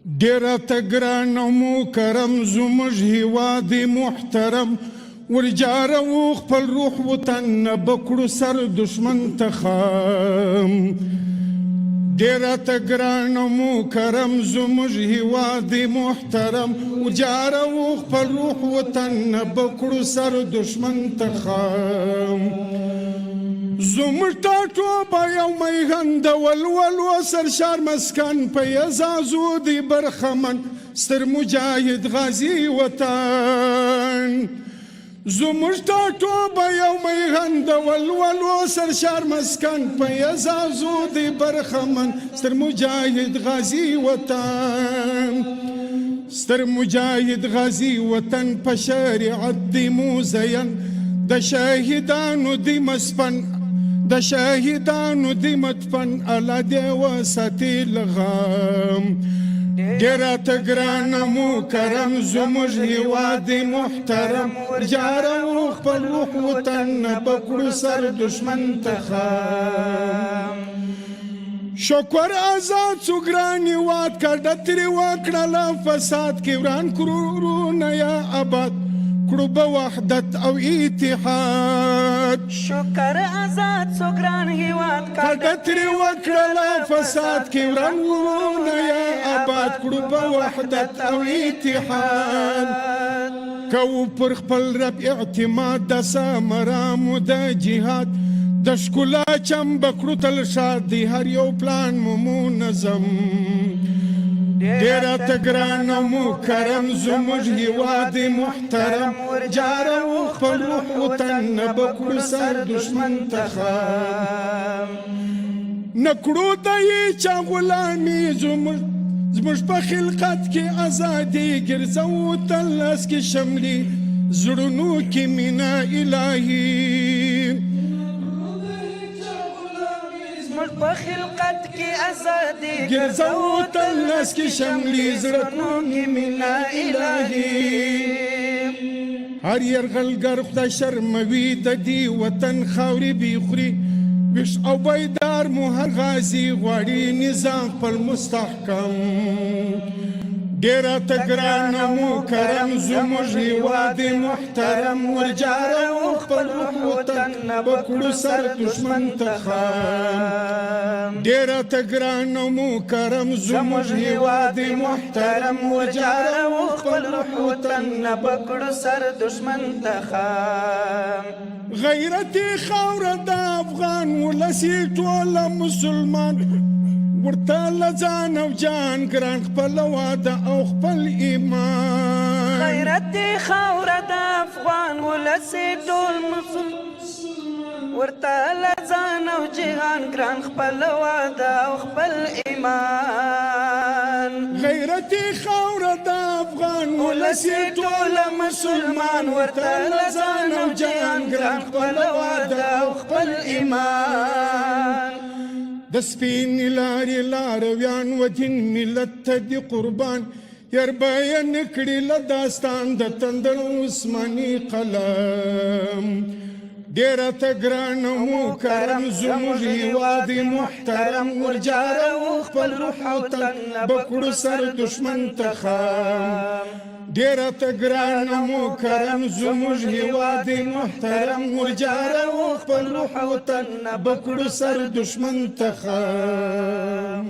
ډیره ته ګران او مکرم زموږ هیواد محترم ورجاروو خپل روح وطن نه بکړو سر دشمن ته خام ډیره ته ګران او مکرم زموږ هیواد محترم ورجاروو خپل روح وطن نه بکړو سر دشمن ته خام زموږ ټاټوبه یو میغند ولولو سرشار مسکن په اعزازو دی برخمن ستر مجاهد غازي وطن زموږ ټاټوبه یو میغند ولولو سرشار مسکن په اعزازو دی برخمن ستر مجاهد غازي وطن ستر مجاهد غازي وطن په شریعت دی مزین د شاهدانو دی مسپن د شاهدانو دی مدفن الله دې وساتي لغام ډیره ته ګران مکرم زموږ هیواد محترم جاروو خپل روح وطن نه بکړو سر دشمن ته خام شکر آزاد سو ګران هیواد کډه ترې وکړله فساد کې وران کورونه یا آباد کړو به وحدت او اتحاد شکر آزاد سو ګران هیواد کډه ترې وکړله فساد کې وران کورونه یا آباد کړو به وحدت او اتحاد کوو پر خپل رب اعتماد د سامرامو د جهاد د ښکلا چمبه کړو تل شاد دی هر یو پلان مو منظم ډیره ته ګران او مکرم زموږ هیواد محترم جاروو خپل روح وطن نه بکړو سر دشمن ته خام نه کړو ته یې چا غلامي زموږ په خلقت کې ازادي ګرځوو تل لاس کې شملي زړونو کې مینه الهي په خلقت کې ازادي ګرځوو تل لاس کې شملي زړونو کې مینه الهي هر یرغلګر خدای شرموي د دې وطن خاورې بېخوري ویش او بیدار مو هر غازي غواړي نظام خپل مستحکم ډیره ته ګران او مکرم زموږ هیواد محترم ورجاروو خپل روح وطن نه بکړو سر دشمن ته خام ډیره ته ګران او مکرم زموږ هیواد محترم ورجاروو خپل روح وطن نه بکړو سر دشمن ته خام غیرتي خاوره د افغان ولسي ټوله مسلمان ورته له ځان او جان ګران خپل واده او خپل ایمان غیرتي خاوره د افغان ولسي ټول مسلمان ورته له ځان او جهان ګران خپل واده او خپل ایمان غیرتي خاوره د افغان ولسي ټول مسلمان ورته له ځان او جهان ګران خپل واده او خپل ایمان د سپینې لارې لارویان و دین ملت ته دي قربان یار بیان کړي له داستان د تندر عثماني قلم ډیره ته ګران او مکرم زموږ هیواد محترم ورجاروو خپل روح وطن بکړو سر دشمن ته خام ډیره ته ګران او مکرم زموږ هیواد محترم ورجاروو خپل روح وطن بکړو سر دشمن ته خام